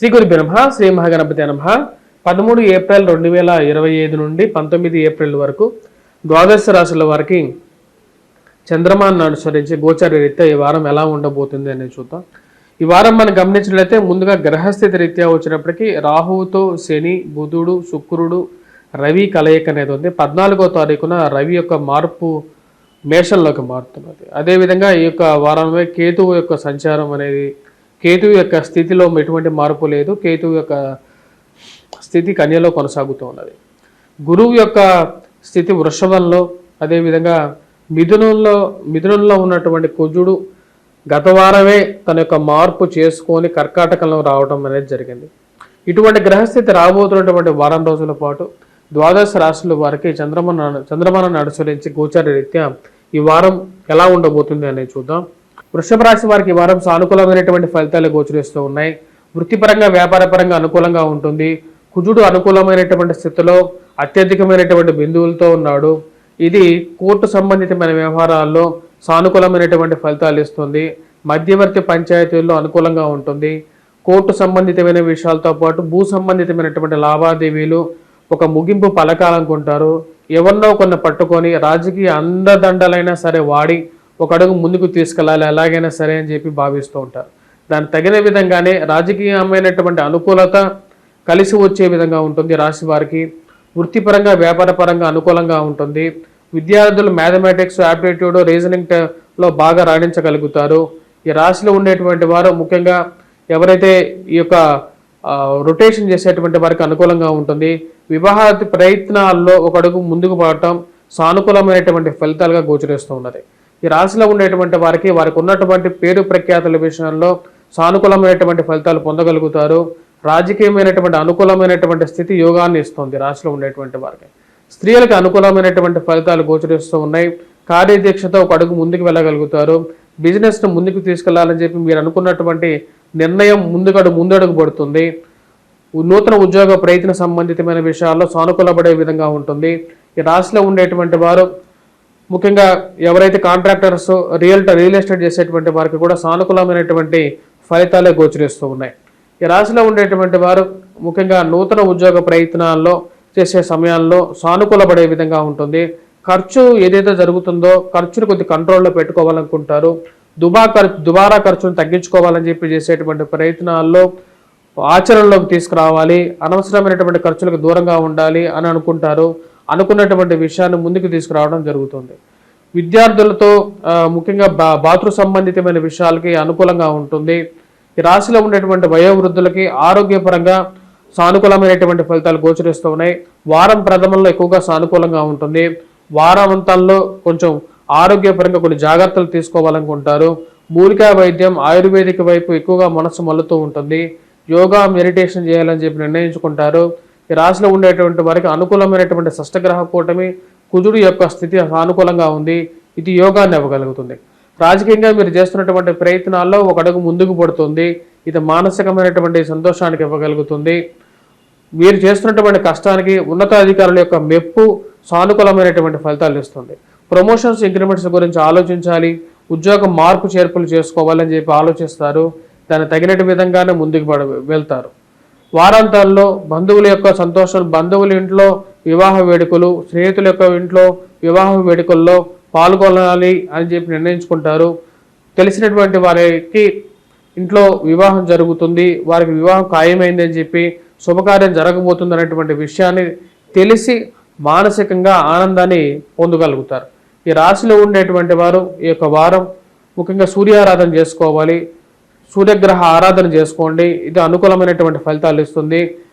శ్రీ గురుభ్యో నమః. శ్రీ మహాగణపతి నమః. 13 ఏప్రిల్ 2025 నుండి 19 ఏప్రిల్ వరకు ద్వాదశ రాశుల వారికి చంద్రమాను అనుసరించి గోచార రీత్యా ఈ వారం ఎలా ఉండబోతుంది అనేది చూద్దాం. ఈ వారం మనం గమనించినట్లయితే ముందుగా గ్రహస్థితి రీత్యా వచ్చినప్పటికీ రాహువుతో శని, బుధుడు, శుక్రుడు, రవి కలయిక అనేది ఉంది. 14వ తారీఖున రవి యొక్క మార్పు మేషంలోకి మారుతున్నది. అదేవిధంగా ఈ యొక్క వారంలో కేతువు యొక్క సంచారం అనేది, కేతువు యొక్క స్థితిలో ఎటువంటి మార్పు లేదు. కేతువు యొక్క స్థితి కన్యలో కొనసాగుతూ ఉన్నది. గురువు యొక్క స్థితి వృషభంలో, అదేవిధంగా మిథునంలో ఉన్నటువంటి కుజుడు గత వారమే తన యొక్క మార్పు చేసుకొని కర్కాటకంలో రావడం అనేది జరిగింది. ఇటువంటి గ్రహస్థితి రాబోతున్నటువంటి వారం రోజుల పాటు ద్వాదశ రాశుల వారికి చంద్రమానాన్ని అనుసరించి గోచార రీత్యా ఈ వారం ఎలా ఉండబోతుంది అనేది చూద్దాం. వృషభ రాశి వారికి ఈ వారం సానుకూలమైనటువంటి ఫలితాలు గోచరిస్తూ ఉన్నాయి. వృత్తిపరంగా, వ్యాపారపరంగా అనుకూలంగా ఉంటుంది. కుజుడు అనుకూలమైనటువంటి స్థితిలో అత్యధికమైనటువంటి బిందువులతో ఉన్నాడు. ఇది కోర్టు సంబంధితమైన వ్యవహారాల్లో సానుకూలమైనటువంటి ఫలితాలు ఇస్తుంది. మధ్యవర్తి పంచాయతీల్లో అనుకూలంగా ఉంటుంది. కోర్టు సంబంధితమైన విషయాలతో పాటు భూ సంబంధితమైనటువంటి లావాదేవీలు ఒక ముగింపు పలకాలనుకుంటారు. ఎవరినో కొన్ని పట్టుకొని రాజకీయ అందదండలైనా సరే వాడి ఒక అడుగు ముందుకు తీసుకెళ్ళాలి ఎలాగైనా సరే అని చెప్పి భావిస్తూ ఉంటారు. దానికి తగిన విధంగానే రాజకీయమైనటువంటి అనుకూలత కలిసి వచ్చే విధంగా ఉంటుంది. రాశి వారికి వృత్తిపరంగా, వ్యాపారపరంగా అనుకూలంగా ఉంటుంది. విద్యార్థులు మ్యాథమెటిక్స్, యాప్టిట్యూడ్, రీజనింగ్లో బాగా రాణించగలుగుతారు. ఈ రాశిలో ఉండేటువంటి వారు ముఖ్యంగా ఎవరైతే ఈ యొక్క రొటేషన్ చేసేటువంటి వారికి అనుకూలంగా ఉంటుంది. వివాహ ప్రయత్నాల్లో ఒక అడుగు ముందుకు పోవటం సానుకూలమైనటువంటి ఫలితాలుగా గోచరిస్తూ ఉన్నది. ఈ రాశిలో ఉండేటువంటి వారికి ఉన్నటువంటి పేరు ప్రఖ్యాతుల విషయంలో సానుకూలమైనటువంటి ఫలితాలు పొందగలుగుతారు. రాజకీయమైనటువంటి అనుకూలమైనటువంటి స్థితి యోగాన్ని ఇస్తుంది రాశిలో ఉండేటువంటి వారికి. స్త్రీలకు అనుకూలమైనటువంటి ఫలితాలు గోచరిస్తూ ఉన్నాయి. కార్యదీక్షతో ఒక అడుగు ముందుకు వెళ్ళగలుగుతారు. బిజినెస్ను ముందుకు తీసుకెళ్లాలని చెప్పి మీరు అనుకున్నటువంటి నిర్ణయం ముందడుగు పడుతుంది. నూతన ఉద్యోగ ప్రయత్న సంబంధితమైన విషయాల్లో సానుకూలపడే విధంగా ఉంటుంది. ఈ రాశిలో ఉండేటువంటి వారు ముఖ్యంగా ఎవరైతే కాంట్రాక్టర్స్, రియల్ ఎస్టేట్ చేసేటువంటి వారికి కూడా సానుకూలమైనటువంటి ఫలితాలే గోచరిస్తూ ఉన్నాయి. ఈ రాశిలో ఉండేటువంటి వారు ముఖ్యంగా నూతన ఉద్యోగ ప్రయత్నాల్లో చేసే సమయాల్లో సానుకూలపడే విధంగా ఉంటుంది. ఖర్చు ఏదైతే జరుగుతుందో ఖర్చును కొద్ది కంట్రోల్లో పెట్టుకోవాలనుకుంటారు. దుబారా ఖర్చును తగ్గించుకోవాలని చెప్పి చేసేటువంటి ప్రయత్నాల్లో ఆచరణలోకి తీసుకురావాలి. అనవసరమైనటువంటి ఖర్చులకు దూరంగా ఉండాలి అని అనుకుంటారు. అనుకున్నటువంటి విషయాన్ని ముందుకు తీసుకురావడం జరుగుతుంది. విద్యార్థులతో ముఖ్యంగా బాతృ సంబంధితమైన విషయాలకి అనుకూలంగా ఉంటుంది. ఈ రాశిలో ఉండేటువంటి వయోవృద్ధులకి ఆరోగ్యపరంగా సానుకూలమైనటువంటి ఫలితాలు గోచరిస్తూ ఉన్నాయి. వారం ప్రథమంలో ఎక్కువగా సానుకూలంగా ఉంటుంది. వారాంతంలో కొంచెం ఆరోగ్యపరంగా కొన్ని జాగ్రత్తలు తీసుకోవాలనుకుంటారు. మూలికా వైద్యం, ఆయుర్వేదిక వైపు ఎక్కువగా మనసు మల్లుతూ ఉంటుంది. యోగా, మెడిటేషన్ చేయాలని చెప్పి నిర్ణయించుకుంటారు. ఈ రాశిలో ఉండేటువంటి వారికి అనుకూలమైనటువంటి షష్టగ్రహ కూటమి కుజుడు యొక్క స్థితి సానుకూలంగా ఉంది. ఇది యోగాన్ని ఇవ్వగలుగుతుంది. రాజకీయంగా మీరు చేస్తున్నటువంటి ప్రయత్నాల్లో ఒక అడుగు ముందుకు పడుతుంది. ఇది మానసికమైనటువంటి సంతోషానికి ఇవ్వగలుగుతుంది. మీరు చేస్తున్నటువంటి కష్టానికి ఉన్నతాధికారుల యొక్క మెప్పు సానుకూలమైనటువంటి ఫలితాలు ఇస్తుంది. ప్రమోషన్స్, ఇంక్రిమెంట్స్ గురించి ఆలోచించాలి. ఉద్యోగం మార్పు చేర్పులు చేసుకోవాలని చెప్పి ఆలోచిస్తారు. దానికి తగినట్టు విధంగానే ముందుకు వెళ్తారు. వారాంతాల్లో బంధువుల యొక్క సంతోషం, బంధువుల ఇంట్లో వివాహ వేడుకలు, స్నేహితుల యొక్క ఇంట్లో వివాహ వేడుకల్లో పాల్గొనాలి అని చెప్పి నిర్ణయించుకుంటారు. తెలిసినటువంటి వారికి ఇంట్లో వివాహం జరుగుతుంది, వారికి వివాహం ఖాయమైంది అని చెప్పి శుభకార్యం జరగబోతుంది అనేటువంటి విషయాన్ని తెలిసి మానసికంగా ఆనందాన్ని పొందగలుగుతారు. ఈ రాశిలో ఉండేటువంటి వారు ఈ యొక్క వారం ముఖ్యంగా సూర్యారాధన చేసుకోవాలి. సూర్యగ్రహ ఆరాధన చేసుకోండి. ఇది అనుకూలమైనటువంటి ఫలితాలు ఇస్తుంది.